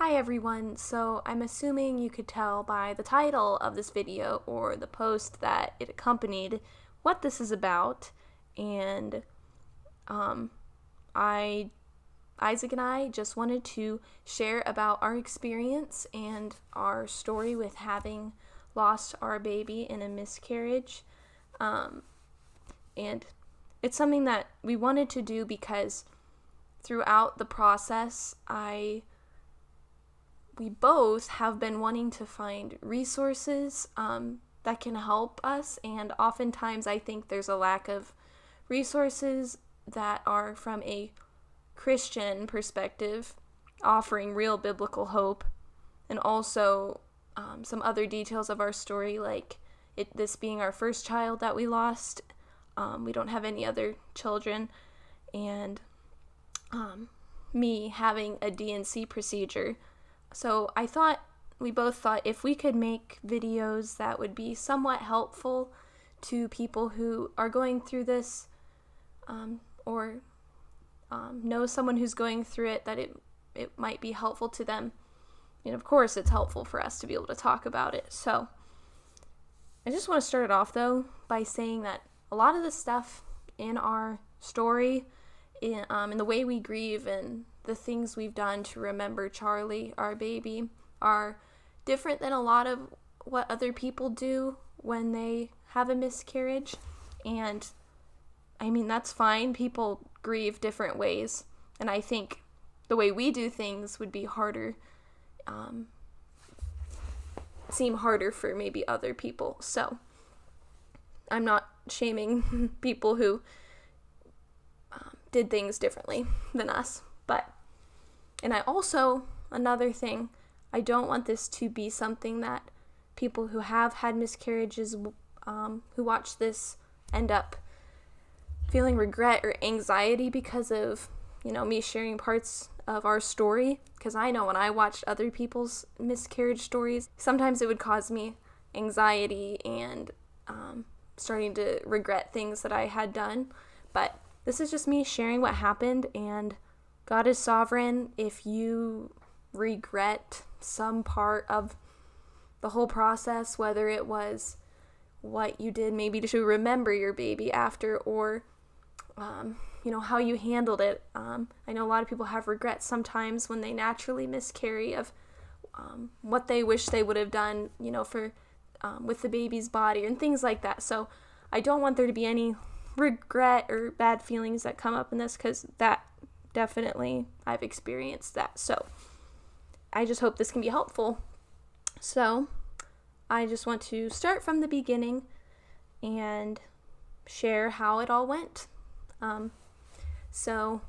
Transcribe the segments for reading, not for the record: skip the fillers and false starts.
Hi everyone, so I'm assuming you could tell by the title of this video or the post that it accompanied what this is about, and Isaac and I just wanted to share about our experience and our story with having lost our baby in a miscarriage, and it's something that we wanted to do because throughout the process, we both have been wanting to find resources that can help us, and oftentimes I think there's a lack of resources that are from a Christian perspective, offering real biblical hope, and also some other details of our story, like this being our first child that we lost. We don't have any other children, and me having a D&C procedure. So we both thought if we could make videos that would be somewhat helpful to people who are going through this, or know someone who's going through it, that it might be helpful to them. And of course it's helpful for us to be able to talk about it. So I just want to start it off though by saying that a lot of the stuff in our story, in the way we grieve and the things we've done to remember Charlie, our baby, are different than a lot of what other people do when they have a miscarriage. And I mean, that's fine. People grieve different ways. And I think the way we do things would be harder, seem harder for maybe other people. So I'm not shaming people who did things differently than us. And I also, another thing, I don't want this to be something that people who have had miscarriages, who watch this, end up feeling regret or anxiety because of, me sharing parts of our story. Because I know when I watched other people's miscarriage stories, sometimes it would cause me anxiety and starting to regret things that I had done. But this is just me sharing what happened, and God is sovereign. If you regret some part of the whole process, whether it was what you did maybe to remember your baby after, or how you handled it. I know a lot of people have regrets sometimes when they naturally miscarry of what they wish they would have done, for with the baby's body and things like that. So I don't want there to be any regret or bad feelings that come up in this, because that definitely, I've experienced that. So I just hope this can be helpful. So I just want to start from the beginning and share how it all went. So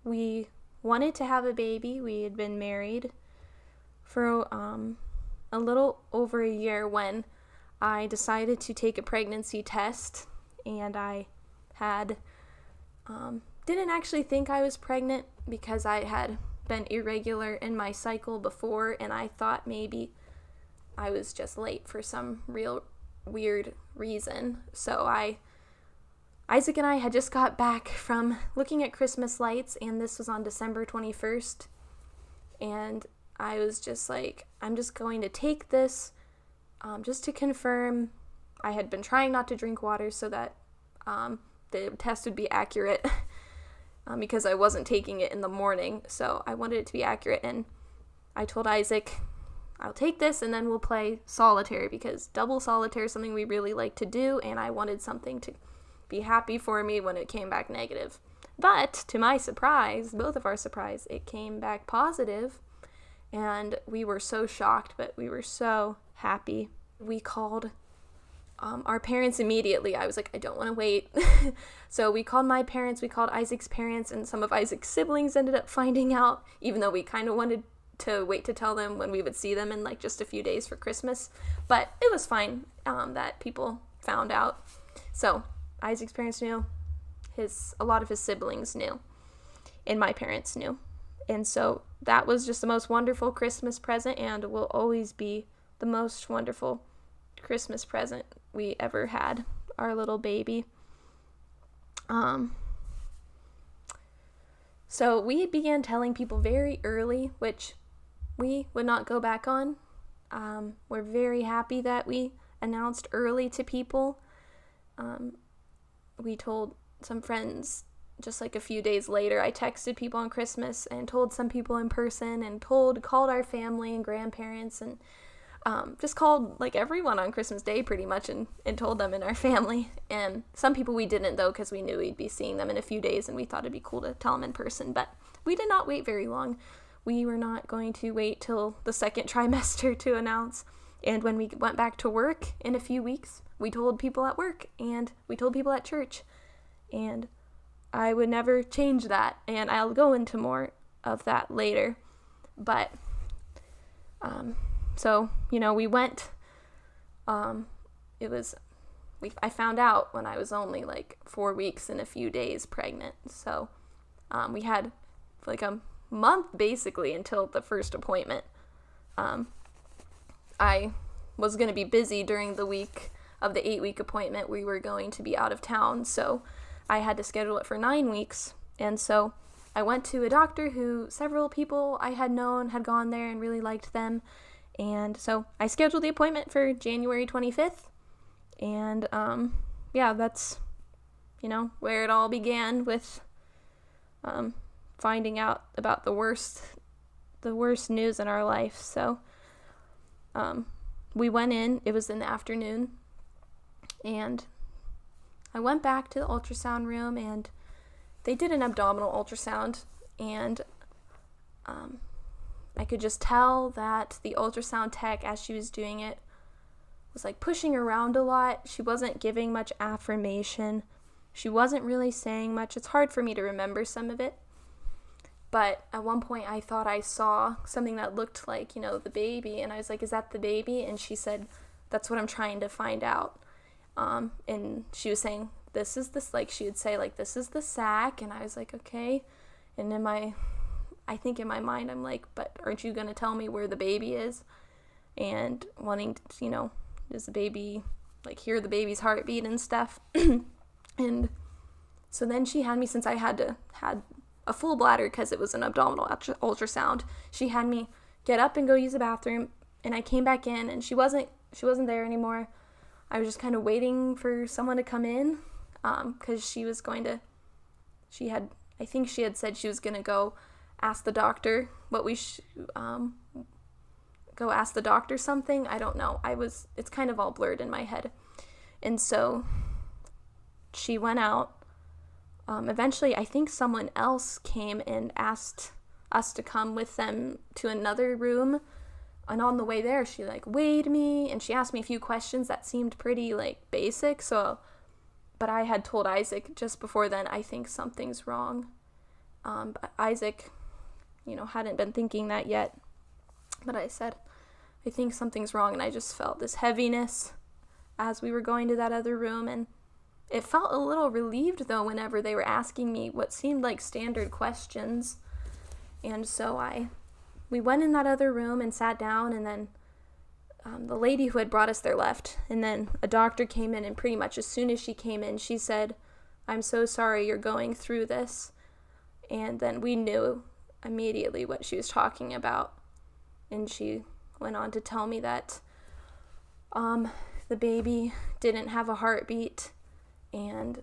we wanted to have a baby. We had been married for a little over a year when I decided to take a pregnancy test, and I had didn't actually think I was pregnant because I had been irregular in my cycle before, and I thought maybe I was just late for some real weird reason. So Isaac and I had just got back from looking at Christmas lights, and this was on December 21st, and I was just like, I'm just going to take this just to confirm. I had been trying not to drink water so that the test would be accurate, because I wasn't taking it in the morning, so I wanted it to be accurate. And I told Isaac, I'll take this and then we'll play solitaire, because double solitaire is something we really like to do, and I wanted something to be happy for me when it came back negative. But to my surprise, both of our surprise, it came back positive, and we were so shocked, but we were so happy. We called our parents immediately. I was like, I don't want to wait. So we called my parents, we called Isaac's parents, and some of Isaac's siblings ended up finding out, even though we kind of wanted to wait to tell them when we would see them in like just a few days for Christmas. But it was fine that people found out. So Isaac's parents knew, a lot of his siblings knew, and my parents knew. And so that was just the most wonderful Christmas present, and will always be the most wonderful Christmas present we ever had, our little baby. So we began telling people very early, which we would not go back on. We're very happy that we announced early to people. We told some friends just like a few days later. I texted people on Christmas and told some people in person and called our family and grandparents and just called like everyone on Christmas Day pretty much and told them in our family. And some people we didn't though, because we knew we'd be seeing them in a few days and we thought it'd be cool to tell them in person. But we did not wait very long. We were not going to wait till the second trimester to announce. And when we went back to work in a few weeks, we told people at work and we told people at church. And I would never change that. And I'll go into more of that later. But, so, we went, I found out when I was only like 4 weeks and a few days pregnant. So, we had like a month basically until the first appointment. I was going to be busy during the week of the 8-week appointment. We were going to be out of town, so I had to schedule it for 9 weeks. And so I went to a doctor who several people I had known had gone there and really liked them. And so I scheduled the appointment for January 25th. And that's, where it all began with finding out about the worst news in our life. So we went in, it was in the afternoon, and I went back to the ultrasound room and they did an abdominal ultrasound, and I could just tell that the ultrasound tech, as she was doing it, was like pushing around a lot. She wasn't giving much affirmation. She wasn't really saying much. It's hard for me to remember some of it. But at one point I thought I saw something that looked like, the baby. And I was like, is that the baby? And she said, that's what I'm trying to find out. And she was saying, she would say, like, this is the sac. And I was like, okay. And I think in my mind, I'm like, but aren't you going to tell me where the baby is? And wanting to, does the baby, like, hear the baby's heartbeat and stuff? And so then she had me, since I had a full bladder because it was an abdominal ultrasound, she had me get up and go use the bathroom, and I came back in and she wasn't there anymore. I was just kind of waiting for someone to come in because she had said she was going to go ask the doctor go ask the doctor something. I don't know. It's kind of all blurred in my head. And so she went out. Eventually, I think someone else came and asked us to come with them to another room. And on the way there, she, weighed me, and she asked me a few questions that seemed pretty, basic. But I had told Isaac just before then, I think something's wrong. But Isaac, hadn't been thinking that yet. But I said, I think something's wrong, and I just felt this heaviness as we were going to that other room, and it felt a little relieved, though, whenever they were asking me what seemed like standard questions. And so we went in that other room and sat down, and then the lady who had brought us there left. And then a doctor came in, and pretty much as soon as she came in, she said, I'm so sorry you're going through this. And then we knew immediately what she was talking about. And she went on to tell me that the baby didn't have a heartbeat. And,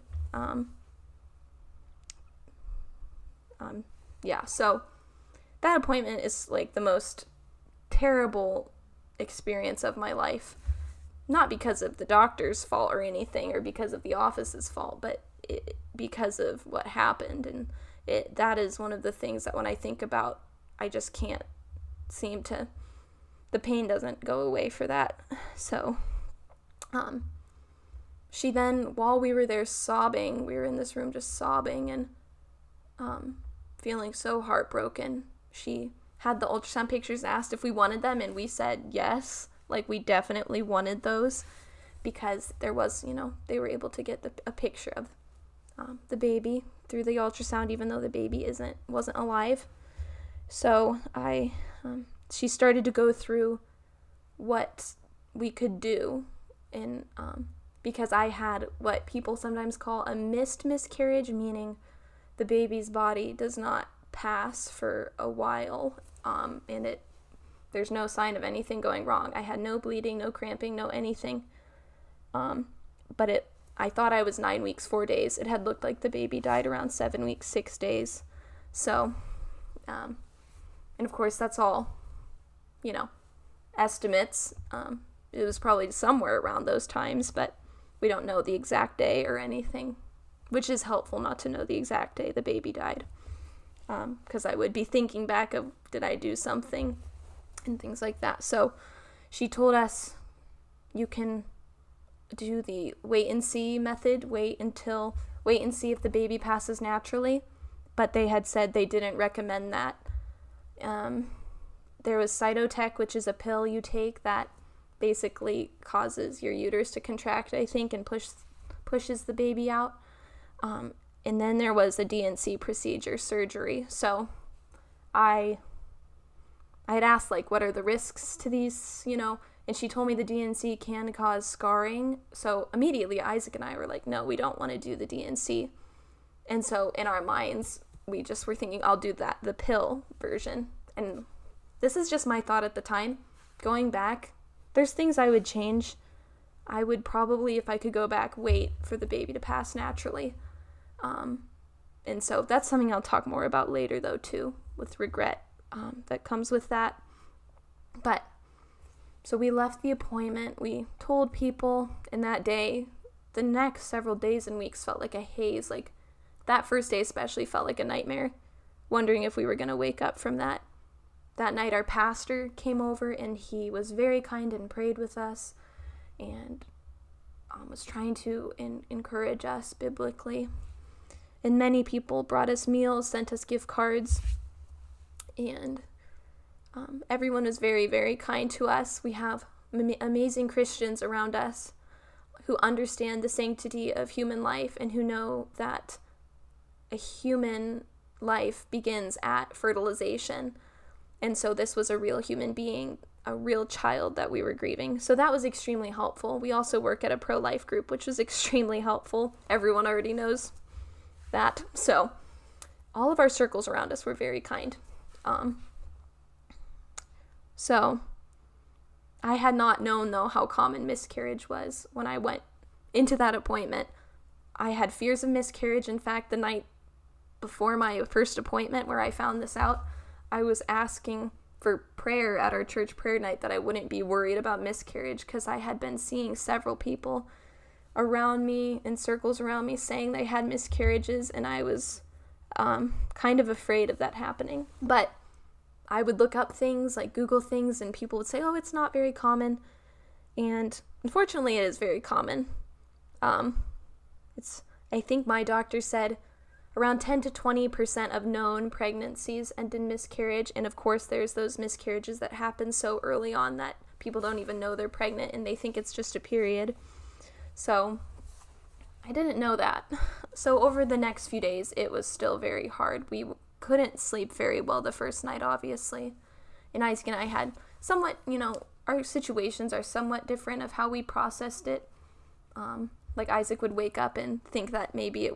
so that appointment is the most terrible experience of my life. Not because of the doctor's fault or anything, or because of the office's fault, but because of what happened. And that is one of the things that when I think about, I just can't seem to, the pain doesn't go away for that. So, she then, while we were there sobbing, we were in this room just sobbing and feeling so heartbroken. She had the ultrasound pictures, asked if we wanted them, and we said yes. We definitely wanted those because there was, they were able to get a picture of the baby through the ultrasound, even though the baby wasn't alive. So she started to go through what we could do, and because I had what people sometimes call a missed miscarriage, meaning the baby's body does not pass for a while, and it There's no sign of anything going wrong. I had no bleeding, no cramping, no anything. But I thought I was 9 weeks, 4 days. It had looked like the baby died around 7 weeks, 6 days. So, and of course that's all, estimates. It was probably somewhere around those times, but we don't know the exact day or anything, which is helpful not to know the exact day the baby died. Because I would be thinking back of, did I do something and things like that. So she told us, you can do the wait and see method, wait and see if the baby passes naturally, but they had said they didn't recommend that. There was Cytotec, which is a pill you take that basically causes your uterus to contract, I think, and pushes the baby out. And then there was a DNC procedure, surgery. So I had asked, what are the risks to these, and she told me the DNC can cause scarring. So immediately Isaac and I were like, no, we don't want to do the DNC. And so in our minds, we just were thinking, I'll do the pill version. And this is just my thought at the time. Going back, there's things I would change. I would probably, if I could go back, wait for the baby to pass naturally. And so that's something I'll talk more about later, though, too, with regret that comes with that. But, so we left the appointment, we told people, and that day, the next several days and weeks felt like a haze. That first day especially felt like a nightmare, wondering if we were going to wake up from that. That night our pastor came over, and he was very kind and prayed with us, and was trying to encourage us biblically. And many people brought us meals, sent us gift cards, and everyone was very, very kind to us. We have amazing Christians around us who understand the sanctity of human life and who know that a human life begins at fertilization. And so this was a real human being, a real child that we were grieving. So that was extremely helpful. We also work at a pro-life group, which was extremely helpful. Everyone already knows that. So all of our circles around us were very kind. So I had not known, though, how common miscarriage was when I went into that appointment. I had fears of miscarriage. In fact, the night before my first appointment where I found this out, I was asking for prayer at our church prayer night that I wouldn't be worried about miscarriage, because I had been seeing several people around me, in circles around me, saying they had miscarriages, and I was kind of afraid of that happening. But I would look up things, Google things, and people would say, oh, it's not very common. And unfortunately, it is very common. I think my doctor said around 10 to 20% of known pregnancies end in miscarriage. And of course, there's those miscarriages that happen so early on that people don't even know they're pregnant and they think it's just a period. So I didn't know that. So over the next few days, it was still very hard. We couldn't sleep very well the first night, obviously. And Isaac and I had somewhat, our situations are somewhat different of how we processed it. Isaac would wake up and think that maybe it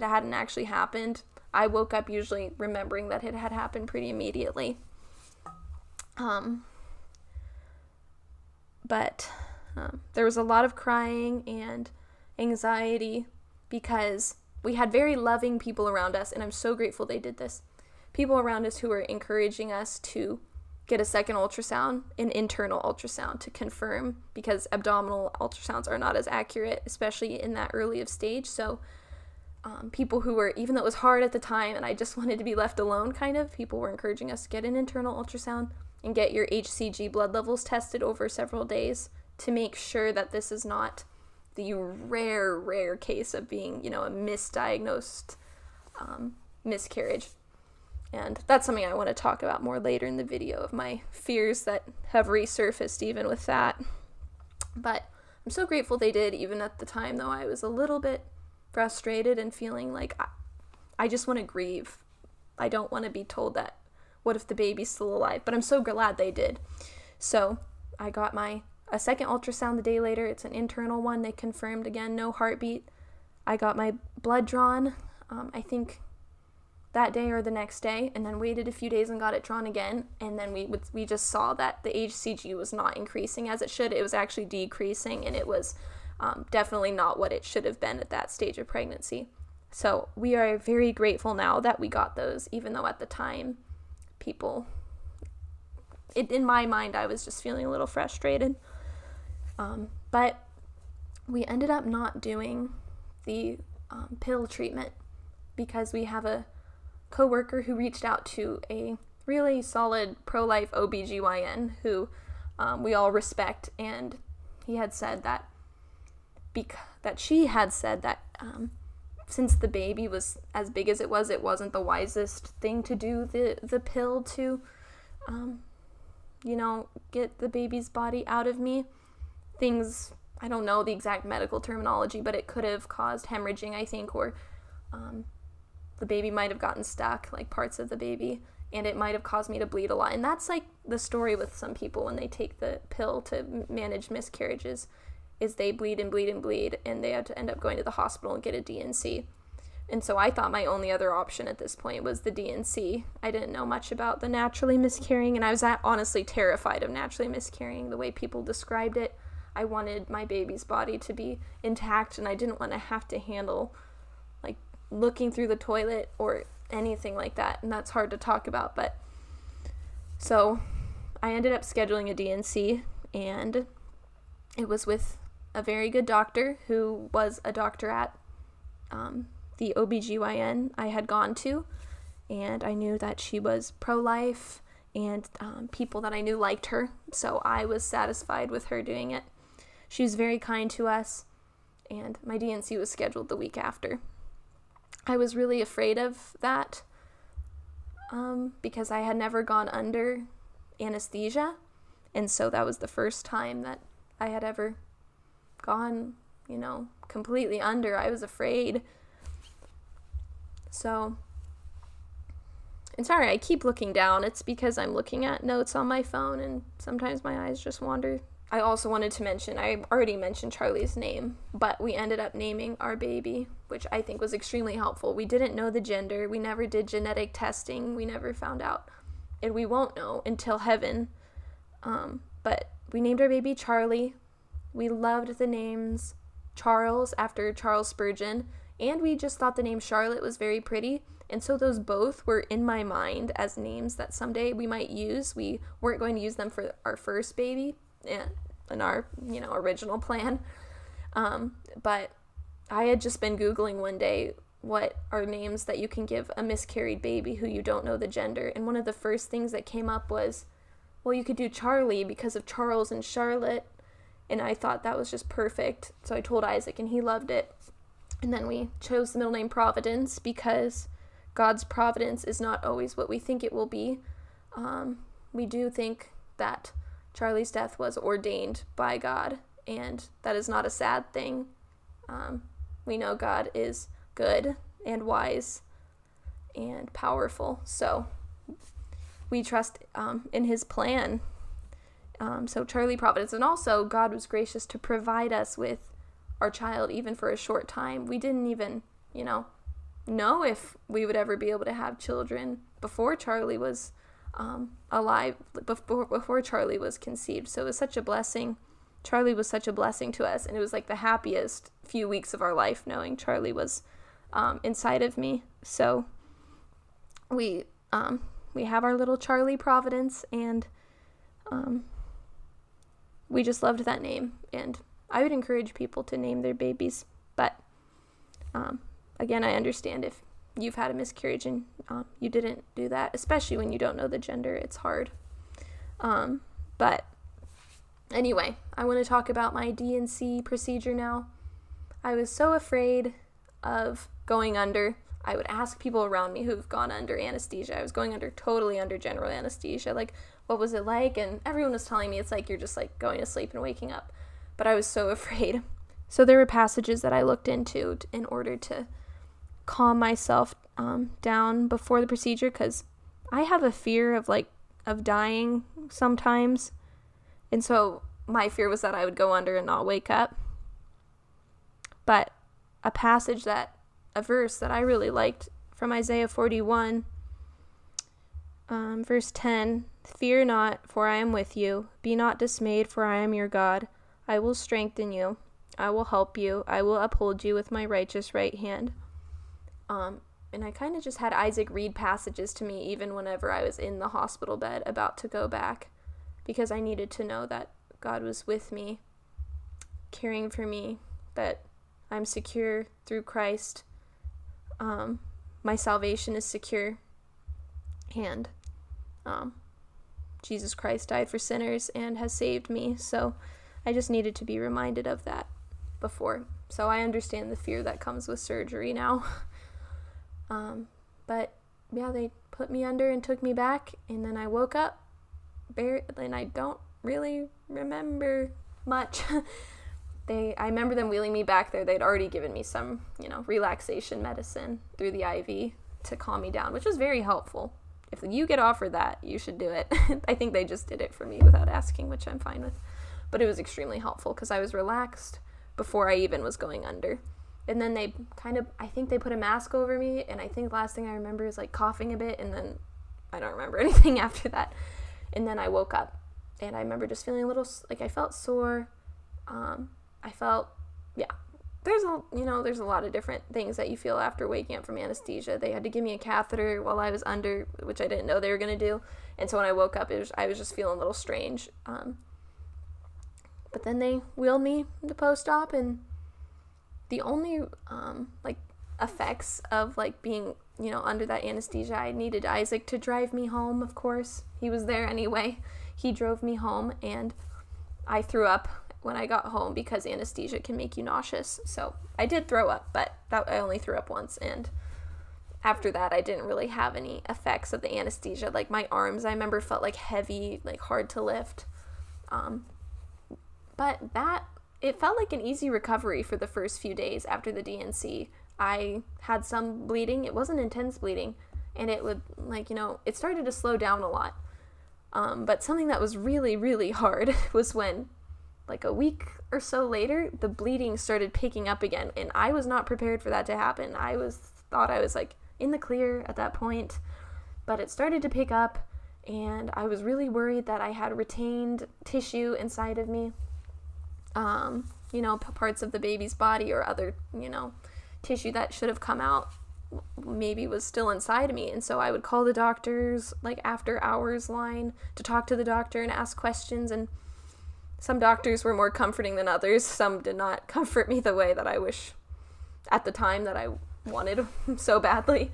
hadn't actually happened. I woke up usually remembering that it had happened pretty immediately. But there was a lot of crying and anxiety because we had very loving people around us, and I'm so grateful they did this. People around us who were encouraging us to get a second ultrasound, an internal ultrasound, to confirm, because abdominal ultrasounds are not as accurate, especially in that early of stage. So people who were, even though it was hard at the time and I just wanted to be left alone, people were encouraging us to get an internal ultrasound and get your HCG blood levels tested over several days to make sure that this is not the rare case of being, a misdiagnosed miscarriage. And that's something I want to talk about more later in the video, of my fears that have resurfaced even with that. But I'm so grateful they did. Even at the time, though, I was a little bit frustrated and feeling like I just want to grieve. I don't want to be told that, what if the baby's still alive? But I'm so glad they did. So I got a second ultrasound the day later. It's an internal one. They confirmed again, no heartbeat. I got my blood drawn. I think that day or the next day, and then waited a few days and got it drawn again, and then we just saw that the HCG was not increasing as it should. It was actually decreasing, and it was definitely not what it should have been at that stage of pregnancy. So we are very grateful now that we got those, even though at the time in my mind, I was just feeling a little frustrated. But we ended up not doing the pill treatment because we have a coworker who reached out to a really solid pro-life OBGYN who we all respect, and he had said that she had said that since the baby was as big as it wasn't the wisest thing to do the pill to get the baby's body out of me. Things, I don't know the exact medical terminology, but it could have caused hemorrhaging, I think, or the baby might have gotten stuck, like parts of the baby, and it might have caused me to bleed a lot. And that's like the story with some people when they take the pill to manage miscarriages, is they bleed and bleed and bleed, and they had to end up going to the hospital and get a DNC. And so I thought my only other option at this point was the DNC. I didn't know much about the naturally miscarrying, and I was honestly terrified of naturally miscarrying, the way people described it. I wanted my baby's body to be intact, and I didn't want to have to handle like looking through the toilet or anything like that, and that's hard to talk about. But so I ended up scheduling a DNC, and it was with a very good doctor who was a doctor at the OBGYN I had gone to, and I knew that she was pro-life, and people that I knew liked her, so I was satisfied with her doing it. She was very kind to us, and my DNC was scheduled the week after. I was really afraid of that because I had never gone under anesthesia, and so that was the first time that I had ever gone, completely under. I was afraid. So, and sorry, I keep looking down. It's because I'm looking at notes on my phone, and sometimes my eyes just wander. I also wanted to mention, I already mentioned Charlie's name, but we ended up naming our baby, which I think was extremely helpful. We didn't know the gender. We never did genetic testing. We never found out, and we won't know until heaven. But we named our baby Charlie. We loved the names Charles after Charles Spurgeon, and we just thought the name Charlotte was very pretty, and so those both were in my mind as names that someday we might use. We weren't going to use them for our first baby in our original plan, but I had just been Googling one day what are names that you can give a miscarried baby who you don't know the gender, and one of the first things that came up was, well, you could do Charlie because of Charles and Charlotte, and I thought that was just perfect, so I told Isaac, and he loved it. And then we chose the middle name Providence because God's providence is not always what we think it will be. We do think that Charlie's death was ordained by God, and that is not a sad thing. We know God is good and wise and powerful, so we trust in his plan. So Charlie Providence, and also God was gracious to provide us with our child even for a short time. We didn't even, know if we would ever be able to have children before Charlie was alive, before Charlie was conceived. So it was such a blessing. Charlie was such a blessing to us, and it was like the happiest few weeks of our life knowing Charlie was inside of me. So we have our little Charlie Providence, and we just loved that name, and I would encourage people to name their babies, but again, I understand if you've had a miscarriage and you didn't do that, especially when you don't know the gender. It's hard. But anyway, I want to talk about my DNC procedure now. I was so afraid of going under. I would ask people around me who've gone under anesthesia. I was going totally under general anesthesia. Like, what was it like? And everyone was telling me it's like you're just like going to sleep and waking up. But I was so afraid. So there were passages that I looked into in order to calm myself down before the procedure, because I have a fear of dying sometimes. And so my fear was that I would go under and not wake up. But a verse that I really liked from Isaiah 41, verse 10. Fear not, for I am with you. Be not dismayed, for I am your God. I will strengthen you. I will help you. I will uphold you with my righteous right hand. And I kind of just had Isaac read passages to me even whenever I was in the hospital bed about to go back, because I needed to know that God was with me, caring for me, that I'm secure through Christ. My salvation is secure, and Jesus Christ died for sinners and has saved me. So I just needed to be reminded of that before. So I understand the fear that comes with surgery now. But yeah, they put me under and took me back, and then I woke up, and I don't really remember much. I remember them wheeling me back there. They'd already given me some, relaxation medicine through the IV to calm me down, which was very helpful. If you get offered that, you should do it. I think they just did it for me without asking, which I'm fine with. But it was extremely helpful because I was relaxed before I even was going under. And then they I think they put a mask over me, and I think the last thing I remember is like coughing a bit, and then I don't remember anything after that. And then I woke up, and I remember just feeling a little, like I felt sore. I felt, there's a lot of different things that you feel after waking up from anesthesia. They had to give me a catheter while I was under, which I didn't know they were going to do. And so when I woke up, I was just feeling a little strange. But then they wheeled me to post-op, and the only, effects of, being, under that anesthesia, I needed Isaac to drive me home, of course. He was there anyway. He drove me home, and I threw up when I got home because anesthesia can make you nauseous. So I did throw up, but I only threw up once, and after that, I didn't really have any effects of the anesthesia. Like, my arms, I remember, felt, heavy, hard to lift. But it felt like an easy recovery for the first few days after the DNC. I had some bleeding. It wasn't intense bleeding, and it would, it started to slow down a lot. But something that was really, really hard was when, a week or so later, the bleeding started picking up again, and I was not prepared for that to happen. I thought I was, in the clear at that point, but it started to pick up, and I was really worried that I had retained tissue inside of me. Parts of the baby's body or other, tissue that should have come out maybe was still inside of me. And so I would call the doctors, after hours line to talk to the doctor and ask questions. And some doctors were more comforting than others. Some did not comfort me the way that I wish at the time that I wanted so badly.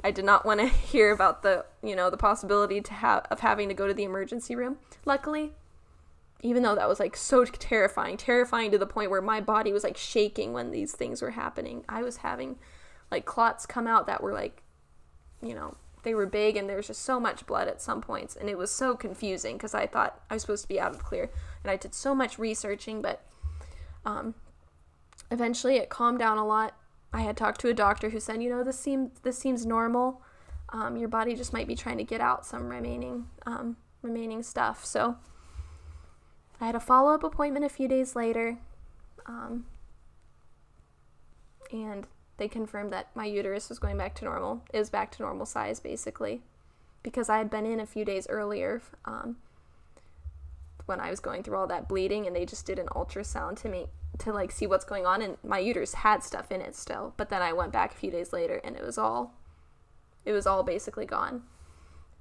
I did not want to hear about the possibility of having to go to the emergency room. Luckily, even though that was so terrifying to the point where my body was shaking when these things were happening. I was having clots come out that were they were big, and there was just so much blood at some points, and it was so confusing because I thought I was supposed to be out of the clear, and I did so much researching, but eventually it calmed down a lot. I had talked to a doctor who said, this seems normal. Your body just might be trying to get out some remaining stuff. So I had a follow-up appointment a few days later, and they confirmed that my uterus was going back to normal. It was back to normal size, basically, because I had been in a few days earlier when I was going through all that bleeding, and they just did an ultrasound to see what's going on, and my uterus had stuff in it still, but then I went back a few days later, and it was all basically gone.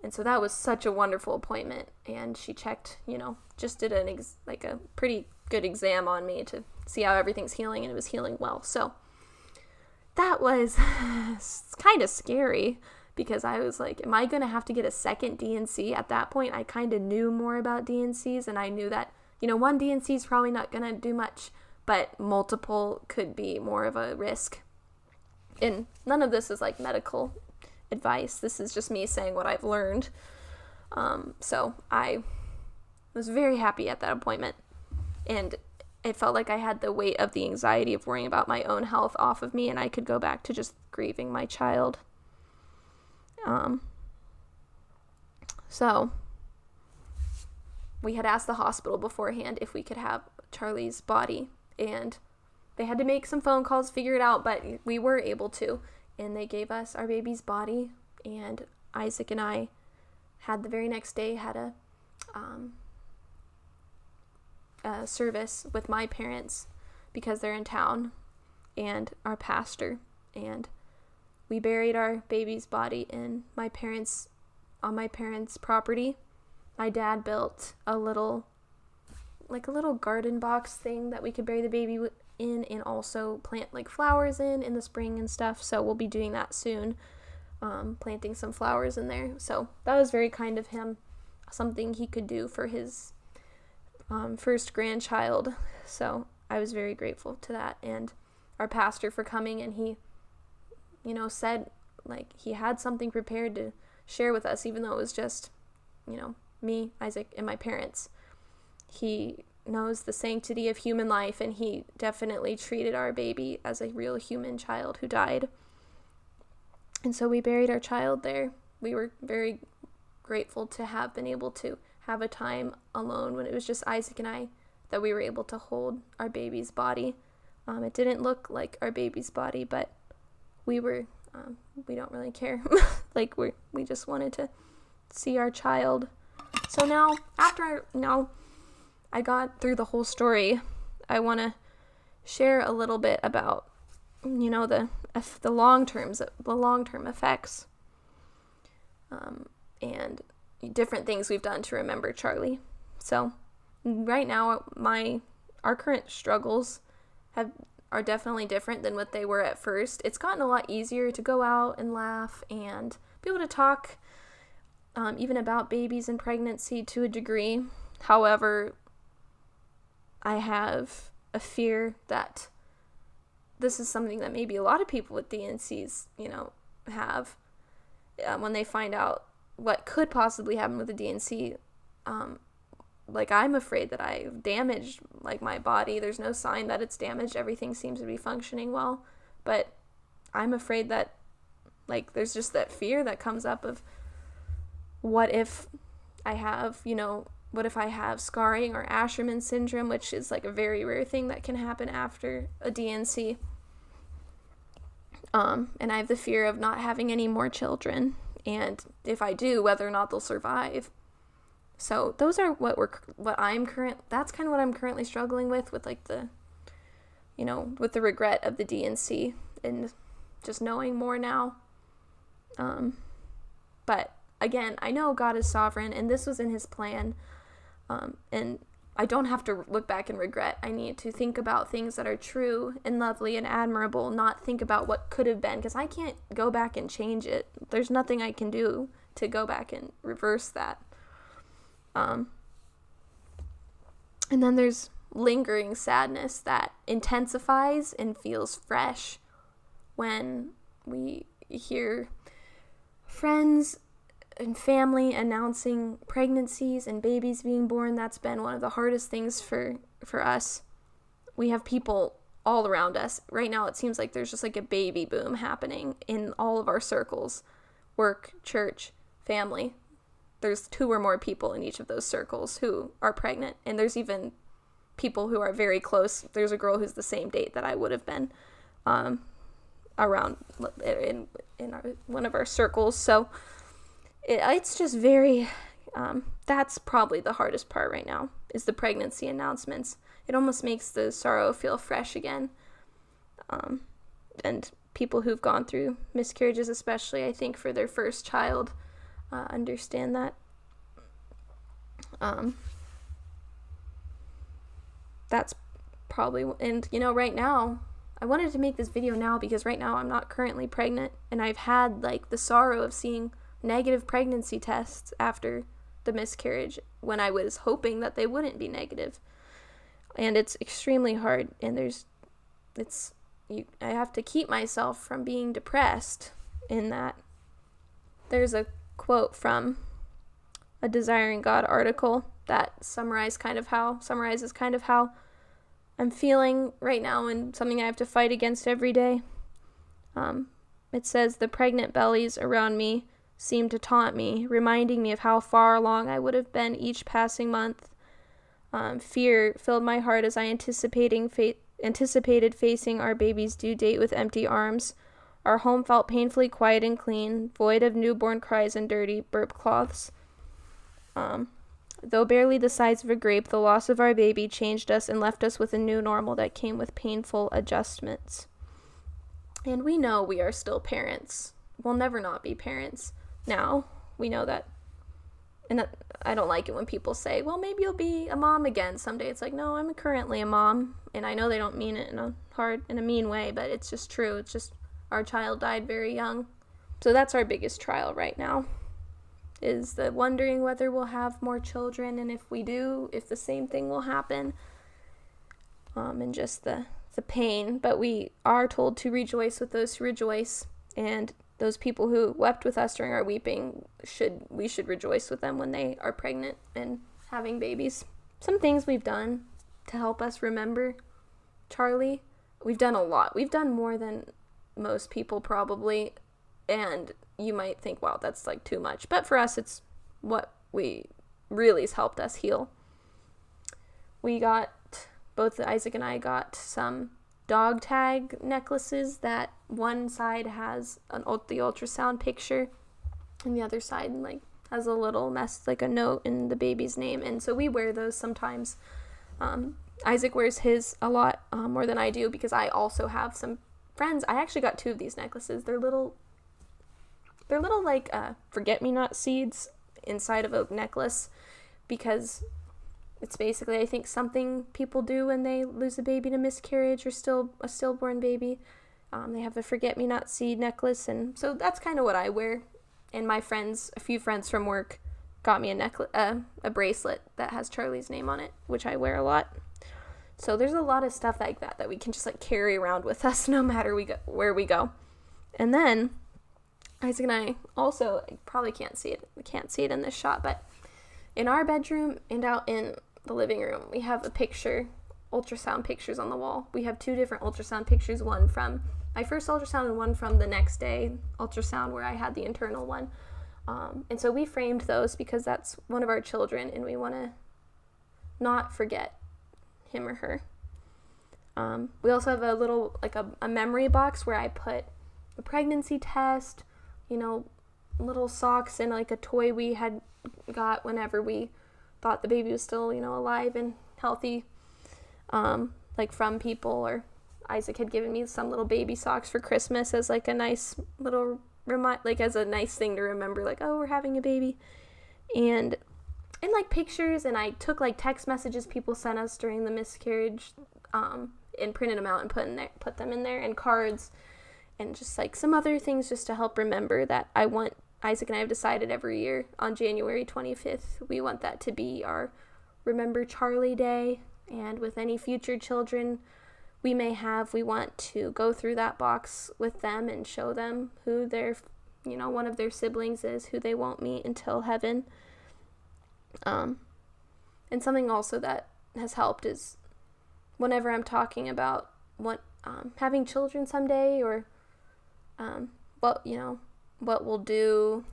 And so that was such a wonderful appointment, and she checked, just did a pretty good exam on me to see how everything's healing, and it was healing well. So that was kind of scary, because I was like, am I going to have to get a second DNC? At that point, I kind of knew more about DNCs, and I knew that, one DNC is probably not going to do much, but multiple could be more of a risk. And none of this is medical advice. This is just me saying what I've learned. So I was very happy at that appointment, and it felt like I had the weight of the anxiety of worrying about my own health off of me, and I could go back to just grieving my child. So we had asked the hospital beforehand if we could have Charlie's body, and they had to make some phone calls, figure it out, but we were able to. and they gave us our baby's body, and Isaac and I had the very next day had a service with my parents because they're in town, and our pastor, and we buried our baby's body on my parents' property. My dad built a little garden box thing that we could bury the baby in, and also plant like flowers in the spring and stuff. So we'll be doing that soon, planting some flowers in there. So that was very kind of him, something he could do for his first grandchild. So I was very grateful to that, and our pastor for coming, and he, said like he had something prepared to share with us, even though it was just, me, Isaac, and my parents. He knows the sanctity of human life, and he definitely treated our baby as a real human child who died. And so we buried our child there. We were very grateful to have been able to have a time alone when it was just Isaac and I, that we were able to hold our baby's body. It didn't look like our baby's body, but we don't really care. Like we just wanted to see our child. So now, after I got through the whole story, I want to share a little bit about, the long-term effects, and different things we've done to remember Charlie. So right now, our current struggles are definitely different than what they were at first. It's gotten a lot easier to go out and laugh and be able to talk, even about babies and pregnancy to a degree. However, I have a fear that this is something that maybe a lot of people with DNCs, have, when they find out what could possibly happen with a DNC. Like, I'm afraid that I've damaged, like, my body. There's no sign that it's damaged. Everything seems to be functioning well. But I'm afraid that, like, there's just that fear that comes up of what if I have, what if I have scarring or Asherman syndrome, which is, like, a very rare thing that can happen after a DNC. And I have the fear of not having any more children. And if I do, whether or not they'll survive. So those are that's kind of what I'm currently struggling with like the, with the regret of the DNC and just knowing more now. But again, I know God is sovereign, and this was in his plan. And I don't have to look back and regret. I need to think about things that are true and lovely and admirable, not think about what could have been, because I can't go back and change it. There's nothing I can do to go back and reverse that. And then there's lingering sadness that intensifies and feels fresh when we hear friends and family announcing pregnancies and babies being born. That's been one of the hardest things for us. We have people all around us. Right now it seems like there's just like a baby boom happening in all of our circles. Work, church, family. There's 2 or more people in each of those circles who are pregnant. And there's even people who are very close. There's a girl who's the same date that I would have been around in one of our circles. So it's just very, that's probably the hardest part right now, is the pregnancy announcements. It almost makes the sorrow feel fresh again. And people who've gone through miscarriages, especially, I think, for their first child, understand that. That's probably, and right now, I wanted to make this video now because right now I'm not currently pregnant, and I've had like the sorrow of seeing negative pregnancy tests after the miscarriage when I was hoping that they wouldn't be negative. And it's extremely hard, and I have to keep myself from being depressed in that. There's a quote from a Desiring God article that summarizes kind of how I'm feeling right now, and something I have to fight against every day. It says, "The pregnant bellies around me seem to taunt me, reminding me of how far along I would have been each passing month. Fear filled my heart as I anticipated facing our baby's due date with empty arms. Our home felt painfully quiet and clean, void of newborn cries and dirty burp cloths. Though barely the size of a grape, the loss of our baby changed us and left us with a new normal that came with painful adjustments. And we know we are still parents. We'll never not be parents. Now, we know that. And I don't like it when people say, well, maybe you'll be a mom again someday. It's like, no, I'm currently a mom. And I know they don't mean it in a mean way, but it's just true. It's just our child died very young. So that's our biggest trial right now, is the wondering whether we'll have more children, and if we do, if the same thing will happen, and just the pain. But we are told to rejoice with those who rejoice, and those people who wept with us during our weeping, we should rejoice with them when they are pregnant and having babies. Some things we've done to help us remember Charlie. We've done a lot. We've done more than most people probably, and you might think, wow, that's like too much. But for us, it's what really has helped us heal. Both Isaac and I got some dog tag necklaces that one side has the ultrasound picture and the other side has a little a note in the baby's name. And so we wear those sometimes. Isaac wears his a lot more than I do, because I also have some friends. I actually got 2 of these necklaces. They're little forget-me-not seeds inside of a necklace, because it's basically, I think, something people do when they lose a baby to miscarriage or a stillborn baby. They have a forget-me-not seed necklace, and so that's kind of what I wear. And my friends, a few friends from work, got me a bracelet that has Charlie's name on it, which I wear a lot. So there's a lot of stuff like that we can just carry around with us no matter where we go. And then Isaac and I also, probably can't see it. We can't see it in this shot, but in our bedroom and out in the living room, we have ultrasound pictures on the wall. We have 2 different ultrasound pictures, one from my first ultrasound and one from the next day ultrasound where I had the internal one. And so we framed those because that's one of our children, and we want to not forget him or her. We also have a little, a memory box where I put a pregnancy test, little socks, and a toy we had got whenever we thought the baby was still, alive and healthy, from people. Or Isaac had given me some little baby socks for Christmas as a nice little as a nice thing to remember, oh, we're having a baby. And pictures, and I took text messages people sent us during the miscarriage, and printed them out and put them in there, and cards, and just some other things just to help remember that Isaac and I have decided every year on January 25th, we want that to be our Remember Charlie Day. And with any future children we may have, we want to go through that box with them and show them who their, one of their siblings is, who they won't meet until heaven. And something also that has helped is whenever I'm talking about having children someday, or what we'll do,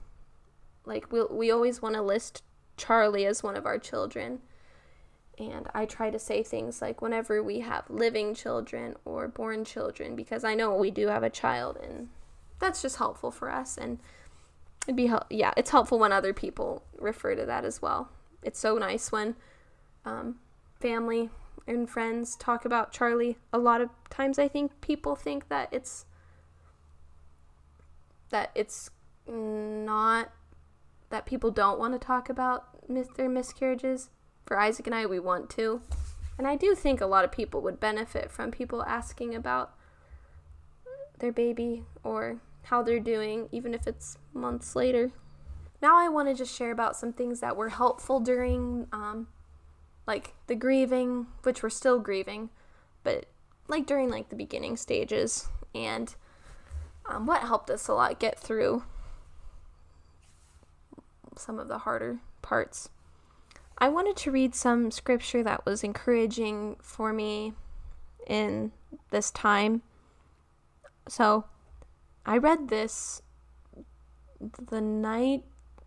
we always want to list Charlie as one of our children. And I try to say things whenever we have living children or born children, because I know we do have a child, and that's just helpful for us. And it's helpful when other people refer to that as well. It's so nice when family and friends talk about Charlie. A lot of times I think people think that it's not, that people don't want to talk about their miscarriages. For Isaac and I, we want to. And I do think a lot of people would benefit from people asking about their baby or how they're doing, even if it's months later. Now I want to just share about some things that were helpful during, the grieving, which we're still grieving, but during the beginning stages, and what helped us a lot get through some of the harder parts. I wanted to read some scripture that was encouraging for me in this time. So I read this it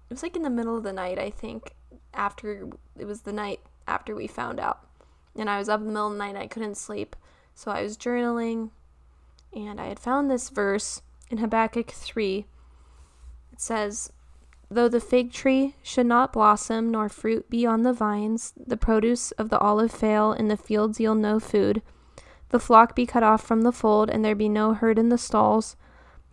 was in the middle of the night, I think, it was the night after we found out. And I was up in the middle of the night, I couldn't sleep. So I was journaling, and I had found this verse in Habakkuk 3, it says, "Though the fig tree should not blossom, nor fruit be on the vines, the produce of the olive fail, and the fields yield no food, the flock be cut off from the fold, and there be no herd in the stalls,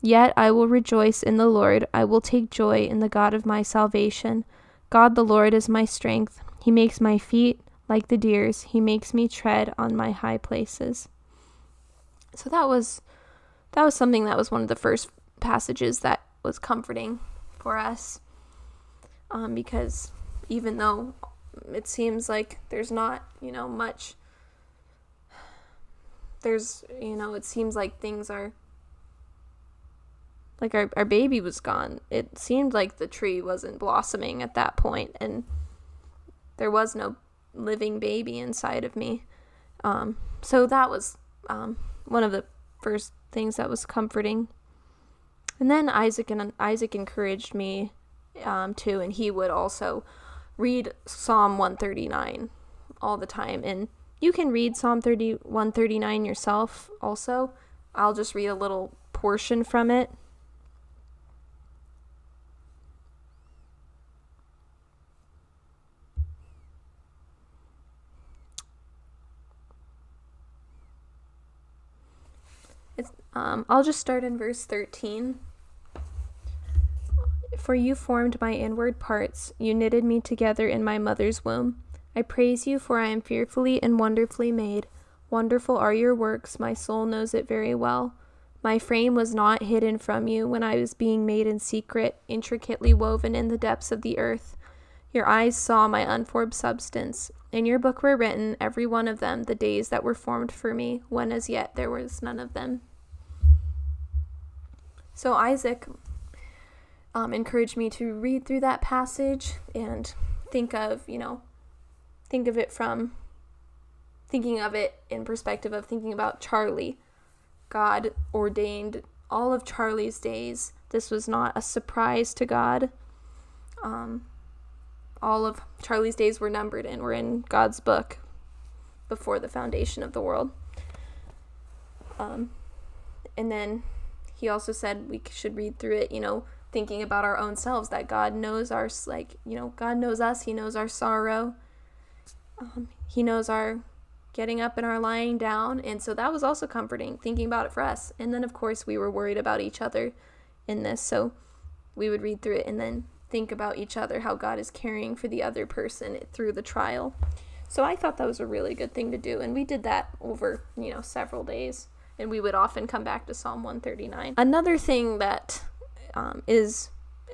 yet I will rejoice in the Lord. I will take joy in the God of my salvation. God the Lord is my strength. He makes my feet like the deer's. He makes me tread on my high places." So that was something that was one of the first passages that was comforting for us, because even though it seems like there's not, much, it seems like things are, like our baby was gone. It seemed like the tree wasn't blossoming at that point, and there was no living baby inside of me. So that was one of the first things that was comforting. And then Isaac encouraged me too, and he would also read Psalm 139 all the time. And you can read Psalm 139 yourself also. I'll just read a little portion from it. I'll just start in verse 13. "For you formed my inward parts. You knitted me together in my mother's womb. I praise you, for I am fearfully and wonderfully made. Wonderful are your works. My soul knows it very well. My frame was not hidden from you when I was being made in secret, intricately woven in the depths of the earth. Your eyes saw my unformed substance. In your book were written, every one of them, the days that were formed for me, when as yet there was none of them." So Isaac encouraged me to read through that passage and thinking of it in perspective of thinking about Charlie. God ordained all of Charlie's days. This was not a surprise to God. All of Charlie's days were numbered and were in God's book before the foundation of the world. And then he also said we should read through it, thinking about our own selves, that God knows God knows us. He knows our sorrow. He knows our getting up and our lying down. And so that was also comforting, thinking about it for us. And then, of course, we were worried about each other in this. So we would read through it and then think about each other, how God is caring for the other person through the trial. So I thought that was a really good thing to do. And we did that over, several days. And we would often come back to Psalm 139. Another thing that is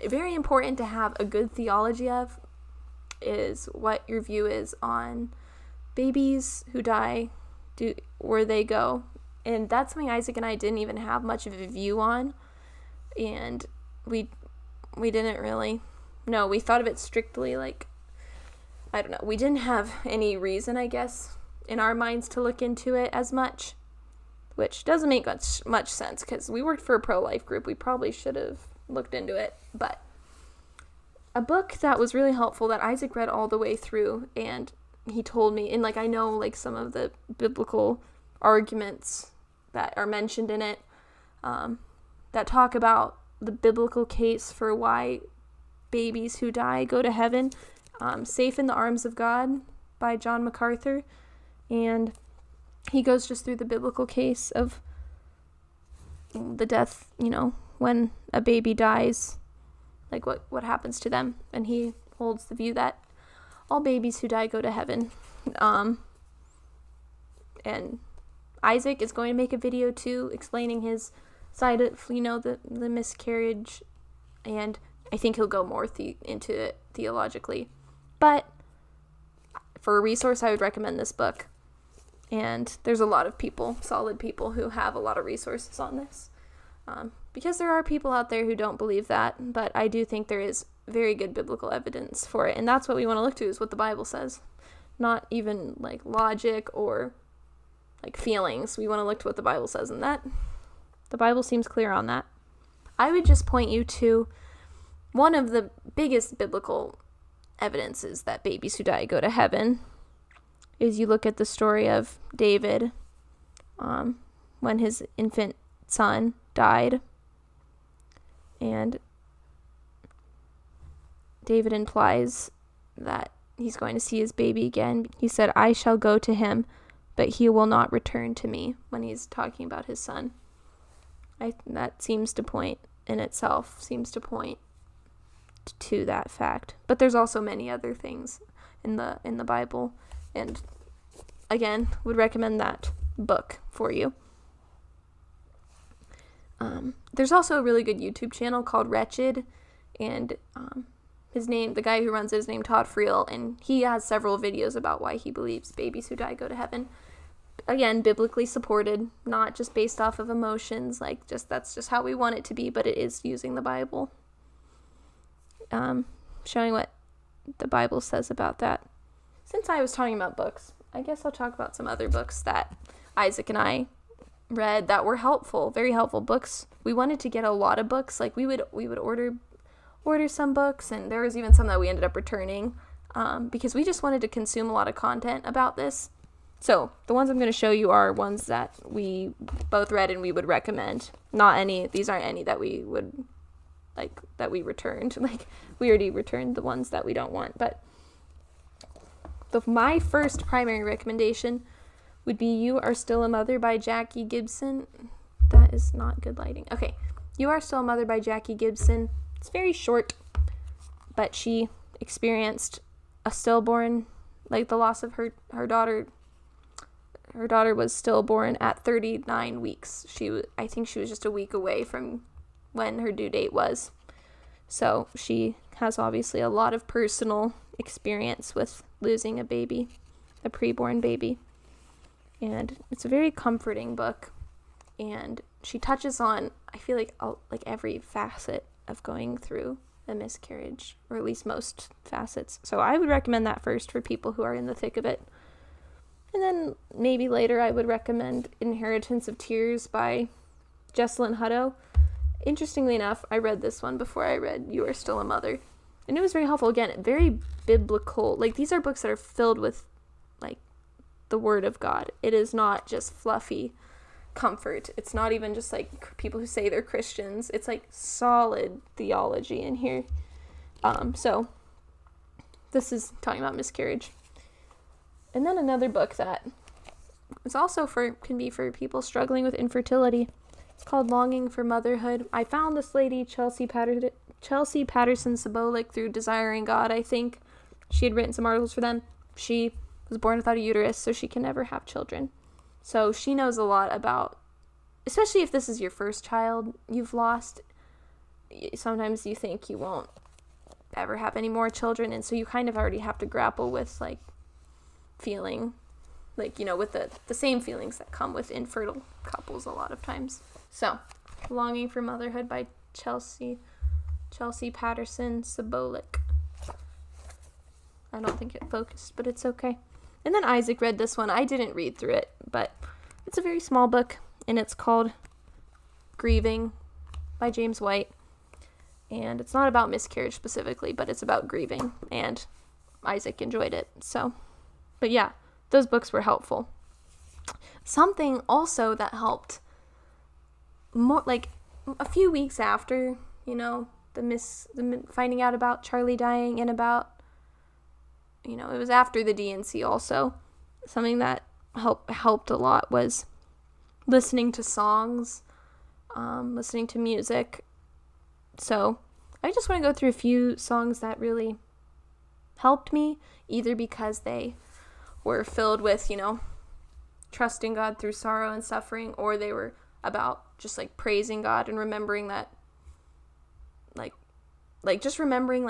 very important to have a good theology of is what your view is on babies who die, where they go. And that's something Isaac and I didn't even have much of a view on. And we didn't really, no, we thought of it strictly like, I don't know, we didn't have any reason, I guess, in our minds to look into it as much, which doesn't make much sense because we worked for a pro-life group. We probably should have looked into it. But a book that was really helpful that Isaac read all the way through, and he told me, and I know some of the biblical arguments that are mentioned in it, that talk about the biblical case for why babies who die go to heaven. Safe in the Arms of God by John MacArthur. And he goes just through the biblical case of the death, when a baby dies, what happens to them. And he holds the view that all babies who die go to heaven. And Isaac is going to make a video too, explaining his side of, the miscarriage. And I think he'll go more into it theologically. But for a resource, I would recommend this book. And there's a lot of people, solid people, who have a lot of resources on this. Because there are people out there who don't believe that, but I do think there is very good biblical evidence for it. And that's what we want to look to, is what the Bible says. Not even logic or feelings. We want to look to what the Bible says, and that the Bible seems clear on that. I would just point you to one of the biggest biblical evidences that babies who die go to heaven is you look at the story of David when his infant son died, And David implies that he's going to see his baby again. He said, "I shall go to him, but he will not return to me," when he's talking about his son. That seems to point to that fact. But there's also many other things in the Bible, and again, would recommend that book for you. There's also a really good YouTube channel called Wretched, and the guy who runs it is named Todd Friel, and he has several videos about why he believes babies who die go to heaven. Again, biblically supported, not just based off of emotions, that's just how we want it to be, but it is using the Bible. Showing what the Bible says about that. Since I was talking about books, I guess I'll talk about some other books that Isaac and I read that were helpful, very helpful books. We wanted to get a lot of books. We would order some books, and there was even some that we ended up returning because we just wanted to consume a lot of content about this. So the ones I'm going to show you are ones that we both read and we would recommend. These aren't any that we would that we returned. We already returned the ones that we don't want. But my first primary recommendation would be You Are Still a Mother by Jackie Gibson. That is not good lighting. Okay. You Are Still a Mother by Jackie Gibson. It's very short, but she experienced a stillborn, the loss of her daughter. Her daughter was stillborn at 39 weeks. I think she was just a week away from when her due date was. So she has obviously a lot of personal experience with losing a baby, a preborn baby. And it's a very comforting book. And she touches on, I feel like every facet of going through a miscarriage, or at least most facets. So I would recommend that first for people who are in the thick of it. And then maybe later I would recommend Inheritance of Tears by Jessalyn Hutto. Interestingly enough, I read this one before I read You Are Still a Mother. And it was very helpful. Again, very biblical. These are books that are filled with, the Word of God. It is not just fluffy comfort. It's not even just, people who say they're Christians. It's, solid theology in here. So, this is talking about miscarriage. And then another book that is also can be for people struggling with infertility. It's called Longing for Motherhood. I found this lady, Chelsea Patterson Sabolik, through Desiring God, I think. She had written some articles for them. She was born without a uterus, so she can never have children. So she knows a lot about, especially if this is your first child you've lost, sometimes you think you won't ever have any more children, and so you kind of already have to grapple with, feeling, with the same feelings that come with infertile couples a lot of times. So, Longing for Motherhood by Chelsea Patterson Sabolik. I don't think it focused, but it's okay. And then Isaac read this one. I didn't read through it, but it's a very small book, and it's called Grieving by James White. And it's not about miscarriage specifically, but it's about grieving, and Isaac enjoyed it. So, but yeah, those books were helpful. Something also that helped more, a few weeks after, the finding out about Charlie dying, and about, it was after the DNC also. Something that helped a lot was listening to songs, listening to music. So I just want to go through a few songs that really helped me, either because they were filled with, trusting God through sorrow and suffering, or they were about just praising God and remembering that, just remembering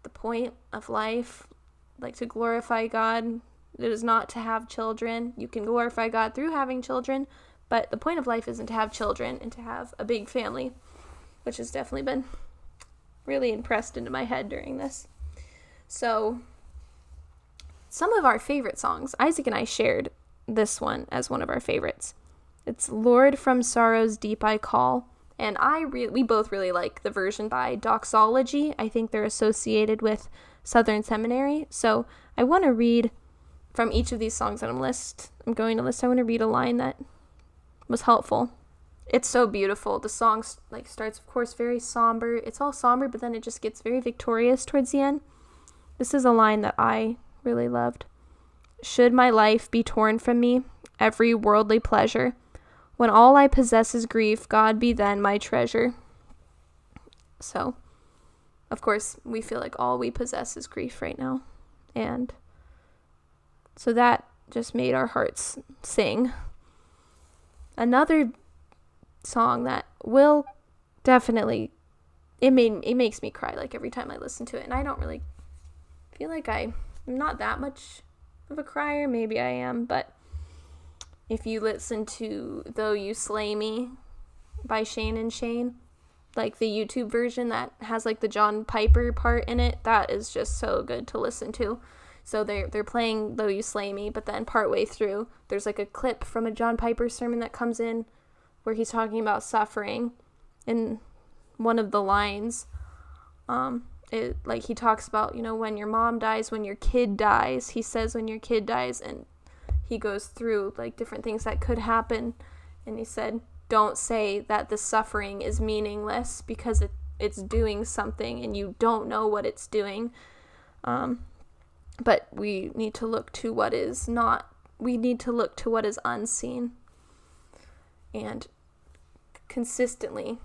the point of life, to glorify God. It is not to have children. You can glorify God through having children, but the point of life isn't to have children and to have a big family, which has definitely been really impressed into my head during this. So, some of our favorite songs, Isaac and I shared this one as one of our favorites. It's Lord, from Sorrow's Deep I Call, and we both really like the version by Doxology. I think they're associated with Southern Seminary, so I want to read from each of these songs that I'm going to list. I want to read a line that was helpful. It's so beautiful. The song like starts, of course, very somber. It's all somber, but then it just gets very victorious towards the end. This is a line that I really loved. Should my life be torn from me, every worldly pleasure, when all I possess is grief, God be then my treasure. So, of course, we feel like all we possess is grief right now. And so that just made our hearts sing. Another song that will definitely, it makes me cry like every time I listen to it. And I don't really feel like I'm not that much of a crier. Maybe I am, but if you listen to Though You Slay Me by Shane and Shane, like the YouTube version that has like the John Piper part in it, that is just so good to listen to. So they're playing Though You Slay Me, but then partway through, there's like a clip from a John Piper sermon that comes in where he's talking about suffering. In one of the lines, he talks about, when your mom dies, when your kid dies. He says when your kid dies, and he goes through like different things that could happen. And he said, don't say that the suffering is meaningless because it's doing something and you don't know what it's doing. But we need to look to what is not. We need to look to what is unseen and consistently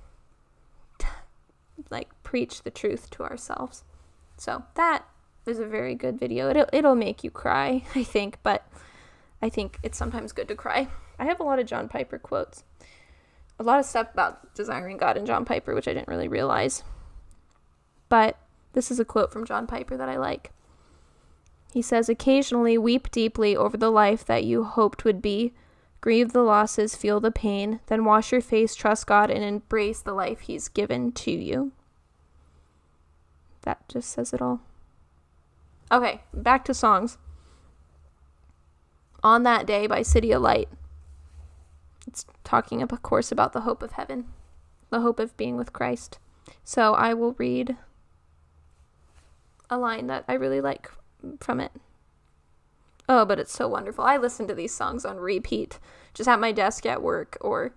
preach the truth to ourselves. So that is a very good video. It'll make you cry, I think, but I think it's sometimes good to cry. I have a lot of John Piper quotes. A lot of stuff about desiring God in John Piper, which I didn't really realize. But this is a quote from John Piper that I like. He says, occasionally weep deeply over the life that you hoped would be. Grieve the losses, feel the pain, then wash your face, trust God, and embrace the life he's given to you. That just says it all. Okay, back to songs. On That Day by City of Light. It's talking, of course, about the hope of heaven, the hope of being with Christ. So I will read a line that I really like from it. Oh, but it's so wonderful. I listen to these songs on repeat, just at my desk at work or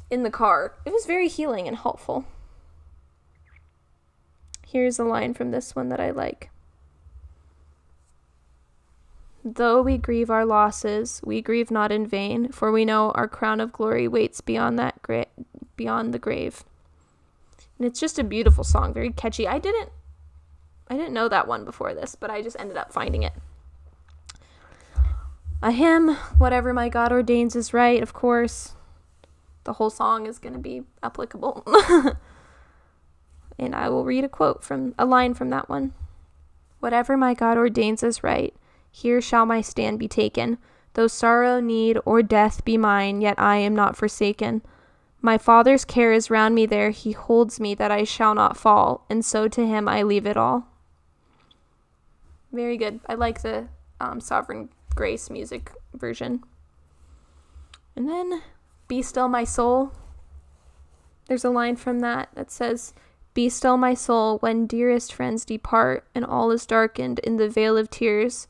in the car. It was very healing and helpful. Here's a line from this one that I like. Though we grieve our losses, we grieve not in vain, for we know our crown of glory waits beyond beyond the grave. And it's just a beautiful song, very catchy. I didn't know that one before this, but I just ended up finding it. A hymn, whatever my God ordains is right, of course. The whole song is going to be applicable. And I will read a line from that one. Whatever my God ordains is right, here shall my stand be taken. Though sorrow, need, or death be mine, yet I am not forsaken. My Father's care is round me there, he holds me that I shall not fall, and so to him I leave it all. Very good. I like the Sovereign Grace music version. And then, Be Still My Soul. There's a line from that says, be still my soul when dearest friends depart, and all is darkened in the vale of tears.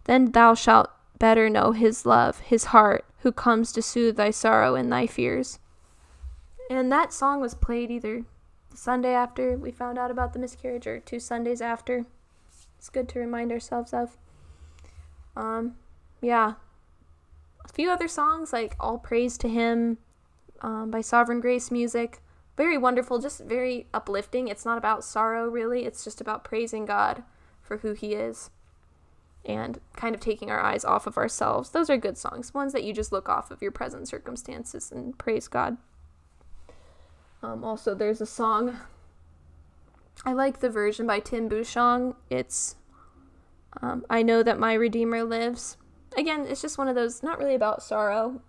Then thou shalt better know his love, his heart, who comes to soothe thy sorrow and thy fears. And that song was played either the Sunday after we found out about the miscarriage or 2 Sundays after. It's good to remind ourselves of. Yeah. A few other songs like All Praise to Him by Sovereign Grace Music. Very wonderful, just very uplifting. It's not about sorrow, really. It's just about praising God for who he is and kind of taking our eyes off of ourselves. Those are good songs, ones that you just look off of your present circumstances and praise God. Also, there's a song, I like the version by Tim Bouchon. It's I Know That My Redeemer Lives. Again, it's just one of those, not really about sorrow,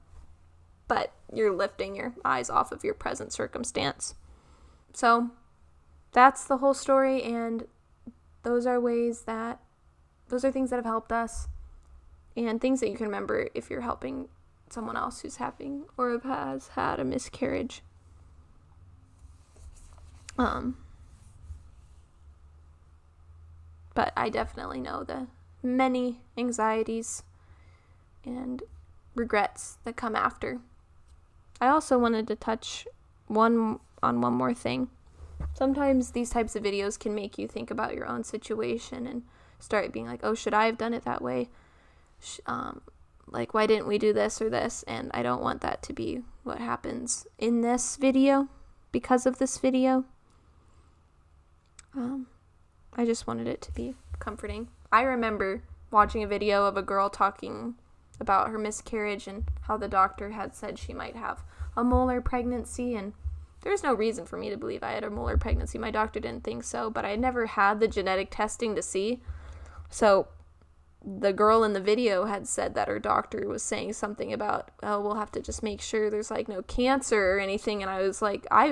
but you're lifting your eyes off of your present circumstance. So that's the whole story, and those are things that have helped us, and things that you can remember if you're helping someone else who's having or has had a miscarriage. But I definitely know the many anxieties and regrets that come after I also wanted to touch on one more thing. Sometimes these types of videos can make you think about your own situation and start being like, oh, should I have done it that way? Like, why didn't we do this or this? And I don't want that to be what happens in this video because of this video. I just wanted it to be comforting. I remember watching a video of a girl talking about her miscarriage and how the doctor had said she might have a molar pregnancy, and there's no reason for me to believe I had a molar pregnancy. My doctor didn't think so, but I never had the genetic testing to see. So the girl in the video had said that her doctor was saying something about, oh, we'll have to just make sure there's like no cancer or anything. And I was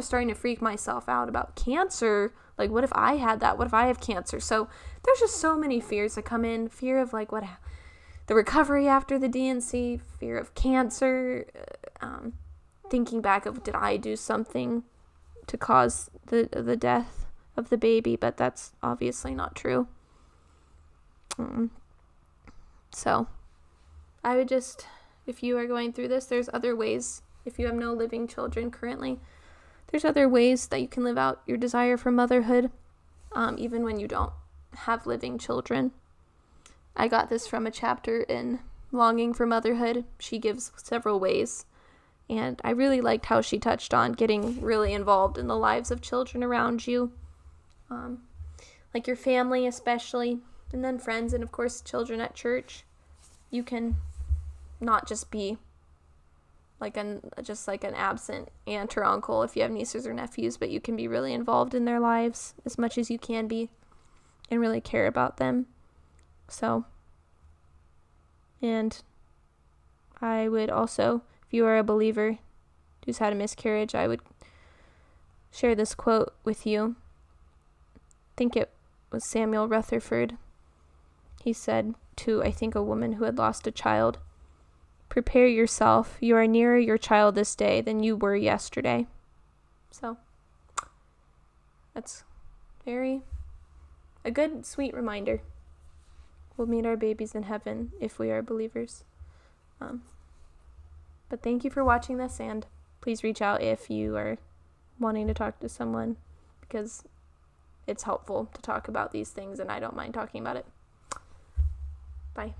starting to freak myself out about cancer. Like, what if I had that? What if I have cancer? So there's just so many fears that come in. Fear of like the recovery after the D&C, fear of cancer, thinking back of, did I do something to cause the death of the baby? But that's obviously not true. So I would just, if you are going through this, there's other ways. If you have no living children currently, there's other ways that you can live out your desire for motherhood, even when you don't have living children. I got this from a chapter in Longing for Motherhood. She gives several ways, and I really liked how she touched on getting really involved in the lives of children around you, like your family especially, and then friends, and of course children at church. You can not just be like an absent aunt or uncle if you have nieces or nephews, but you can be really involved in their lives as much as you can be and really care about them. So, and I would also, if you are a believer who's had a miscarriage, I would share this quote with you. I think it was Samuel Rutherford. He said to, I think, a woman who had lost a child, prepare yourself. You are nearer your child this day than you were yesterday. So that's a good, sweet reminder. We'll meet our babies in heaven if we are believers. But thank you for watching this, and please reach out if you are wanting to talk to someone, because it's helpful to talk about these things, and I don't mind talking about it. Bye.